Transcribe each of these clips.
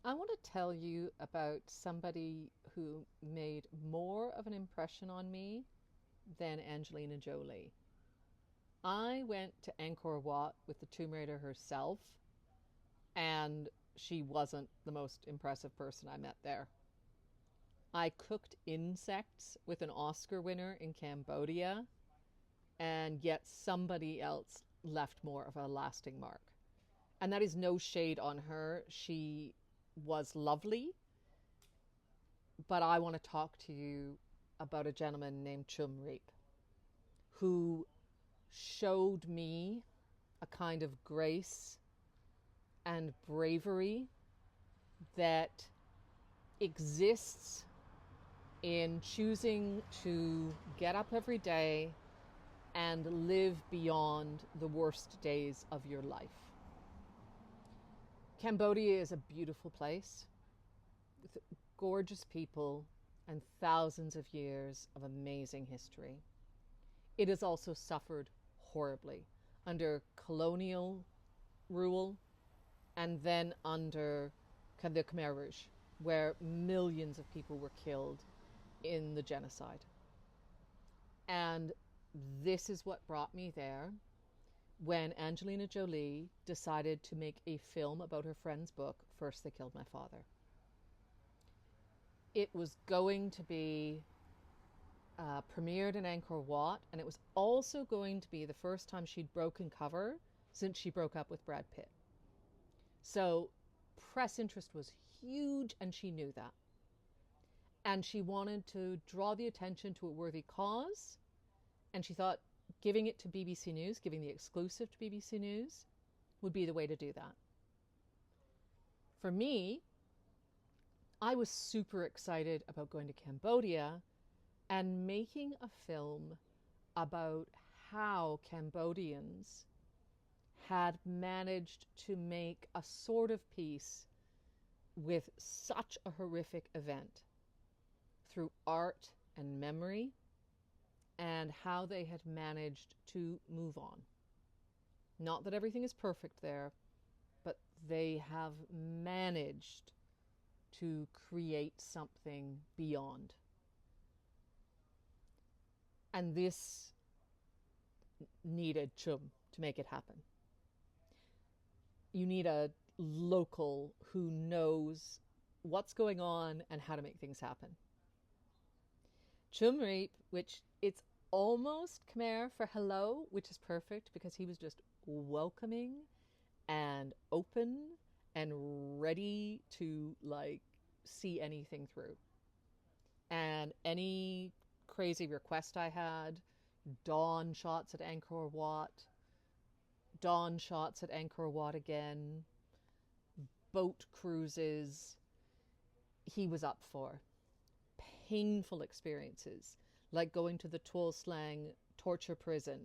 I want to tell you about somebody who made more of an impression on me than Angelina Jolie. I went to Angkor Wat with the Tomb Raider herself, and she wasn't the most impressive person I met there. I cooked insects with an Oscar winner in Cambodia, and yet somebody else left more of a lasting mark. And that is no shade on her. She was lovely, but I want to talk to you about a gentleman named Chum Reap who showed me a kind of grace and bravery that exists in choosing to get up every day and live beyond the worst days of your life. Cambodia is a beautiful place with gorgeous people and thousands of years of amazing history. It has also suffered horribly under colonial rule and then under the Khmer Rouge, where millions of people were killed in the genocide. And this is what brought me there when Angelina Jolie decided to make a film about her friend's book, First They Killed My Father. It was going to be premiered in Angkor Wat, and it was also going to be the first time she'd broken cover since she broke up with Brad Pitt. So press interest was huge, and she knew that. And she wanted to draw the attention to a worthy cause, and she thought giving it to BBC News, giving the exclusive to BBC News, would be the way to do that. For me, I was super excited about going to Cambodia and making a film about how Cambodians had managed to make a sort of peace with such a horrific event through art and memory, and how they had managed to move on. Not that everything is perfect there, but they have managed to create something beyond. And this needed Chum to make it happen. You need a local who knows what's going on and how to make things happen. Chum Reap, which it's almost Khmer for hello, which is perfect because he was just welcoming and open and ready to see anything through. And any crazy request I had, dawn shots at Angkor Wat, dawn shots at Angkor Wat again, boat cruises, he was up for. Painful experiences, like going to the Tuol Sleng torture prison,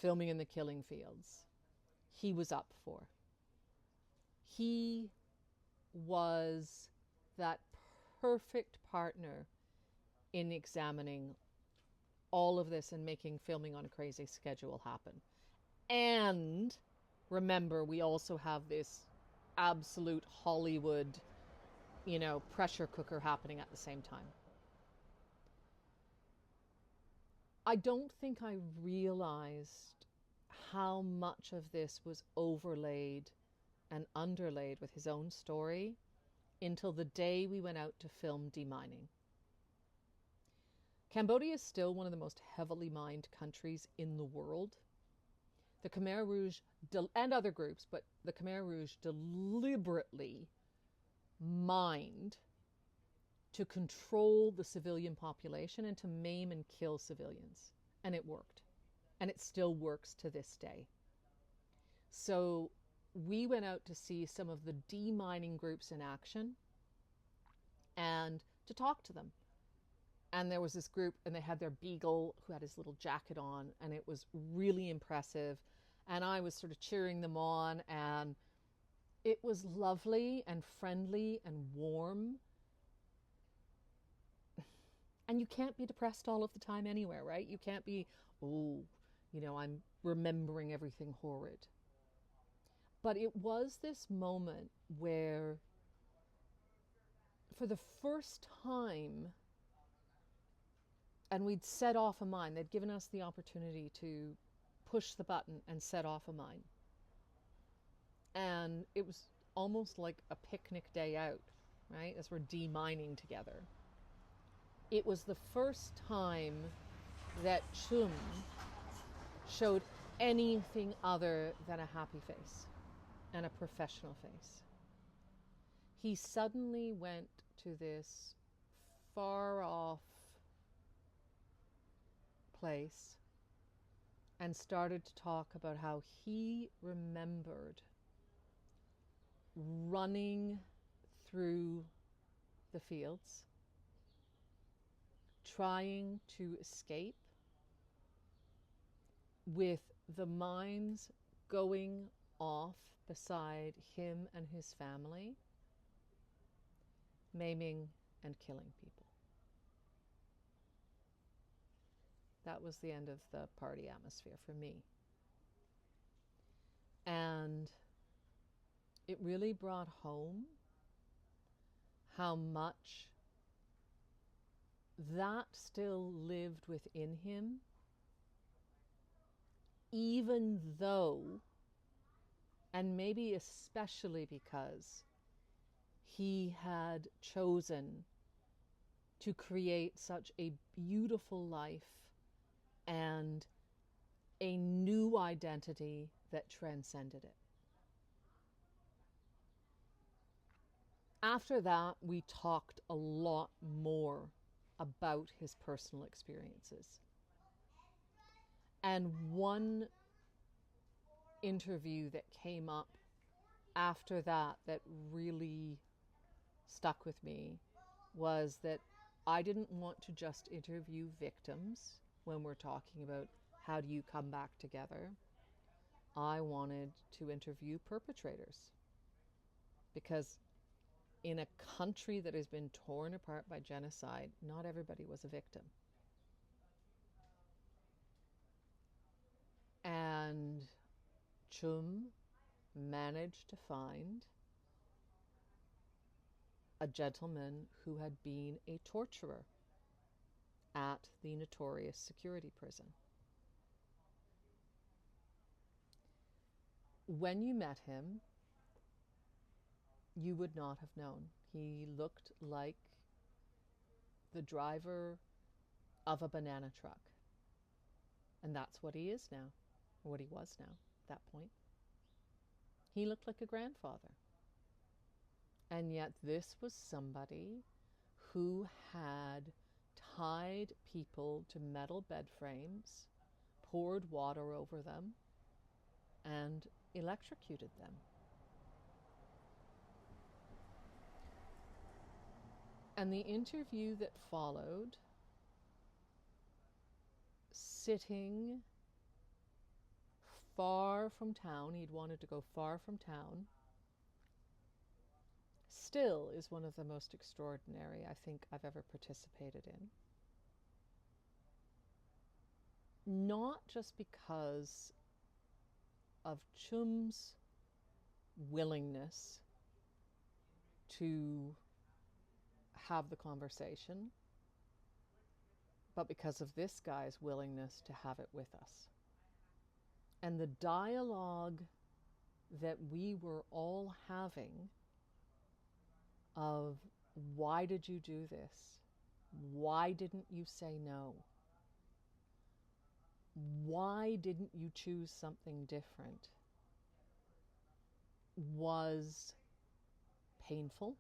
filming in the killing fields, he was up for. He was that perfect partner in examining all of this and making filming on a crazy schedule happen. And remember, we also have this absolute Hollywood, pressure cooker happening at the same time. I don't think I realized how much of this was overlaid and underlaid with his own story until the day we went out to film demining. Cambodia is still one of the most heavily mined countries in the world. The Khmer Rouge, and other groups, but the Khmer Rouge deliberately mined to control the civilian population and to maim and kill civilians. And it worked. And it still works to this day. So we went out to see some of the demining groups in action and to talk to them. And there was this group, and they had their beagle who had his little jacket on, and it was really impressive. And I was sort of cheering them on, and it was lovely and friendly and warm. And you can't be depressed all of the time anywhere, right? You can't be, I'm remembering everything horrid. But it was this moment where for the first time, and we'd set off a mine. They'd given us the opportunity to push the button and set off a mine. And it was almost like a picnic day out, right? As we're demining together. It was the first time that Chum showed anything other than a happy face and a professional face. He suddenly went to this far off place and started to talk about how he remembered running through the fields, trying to escape, with the mines going off beside him and his family, maiming and killing people. That was the end of the party atmosphere for me. And it really brought home how much that still lived within him, even though, and maybe especially because, he had chosen to create such a beautiful life and a new identity that transcended it. After that, we talked a lot more about his personal experiences. And one interview that came up after that that really stuck with me was that I didn't want to just interview victims when we're talking about how do you come back together. I wanted to interview perpetrators, because in a country that has been torn apart by genocide, not everybody was a victim. And Chum managed to find a gentleman who had been a torturer at the notorious security prison. When you met him, you would not have known. He looked like the driver of a banana truck. And that's what he is now, or what he was now at that point. He looked like a grandfather. And yet this was somebody who had tied people to metal bed frames, poured water over them, and electrocuted them. And the interview that followed, sitting far from town, he'd wanted to go far from town, still is one of the most extraordinary I think I've ever participated in. Not just because of Chum's willingness to have the conversation, but because of this guy's willingness to have it with us. And the dialogue that we were all having of, why did you do this? Why didn't you say no? Why didn't you choose something different? Was painful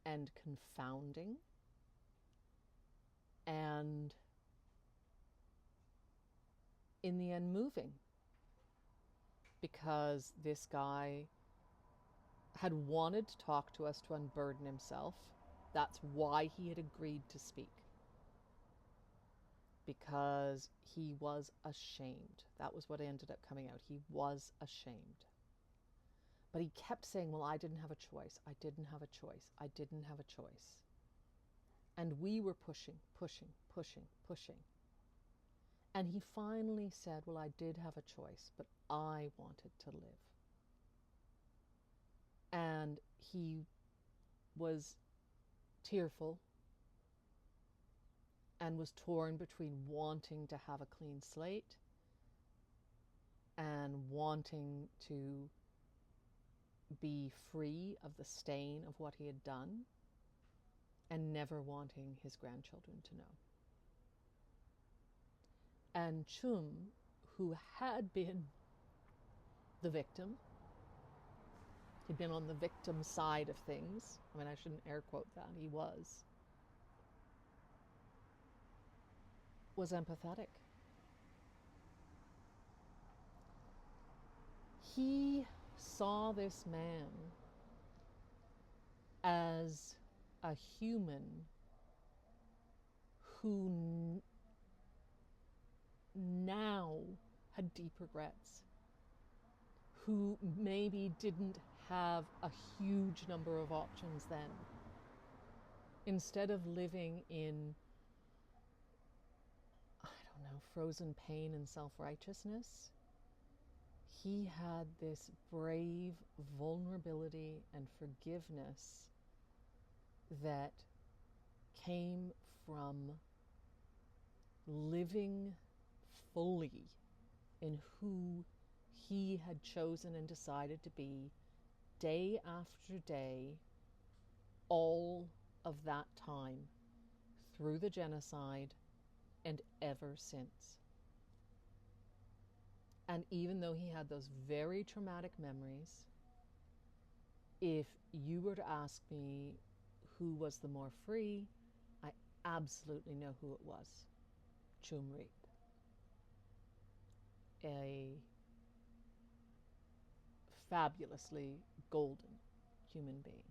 and confounding, and in the end moving, because this guy had wanted to talk to us to unburden himself. That's why he had agreed to speak, because he was ashamed. That was what ended up coming out. He was ashamed. But he kept saying, well, I didn't have a choice. I didn't have a choice. I didn't have a choice. And we were pushing. And he finally said, well, I did have a choice, but I wanted to live. And he was tearful, and was torn between wanting to have a clean slate and wanting to be free of the stain of what he had done, and never wanting his grandchildren to know. And Chum, who had been the victim, he'd been on the victim side of things. I mean, I shouldn't air quote that, he was empathetic. He saw this man as a human who now had deep regrets, who maybe didn't have a huge number of options then. Instead of living in, I don't know, frozen pain and self-righteousness, he had this brave vulnerability and forgiveness that came from living fully in who he had chosen and decided to be day after day, all of that time, through the genocide and ever since. And even though he had those very traumatic memories, if you were to ask me who was the more free, I absolutely know who it was. Chum Reap. A fabulously golden human being.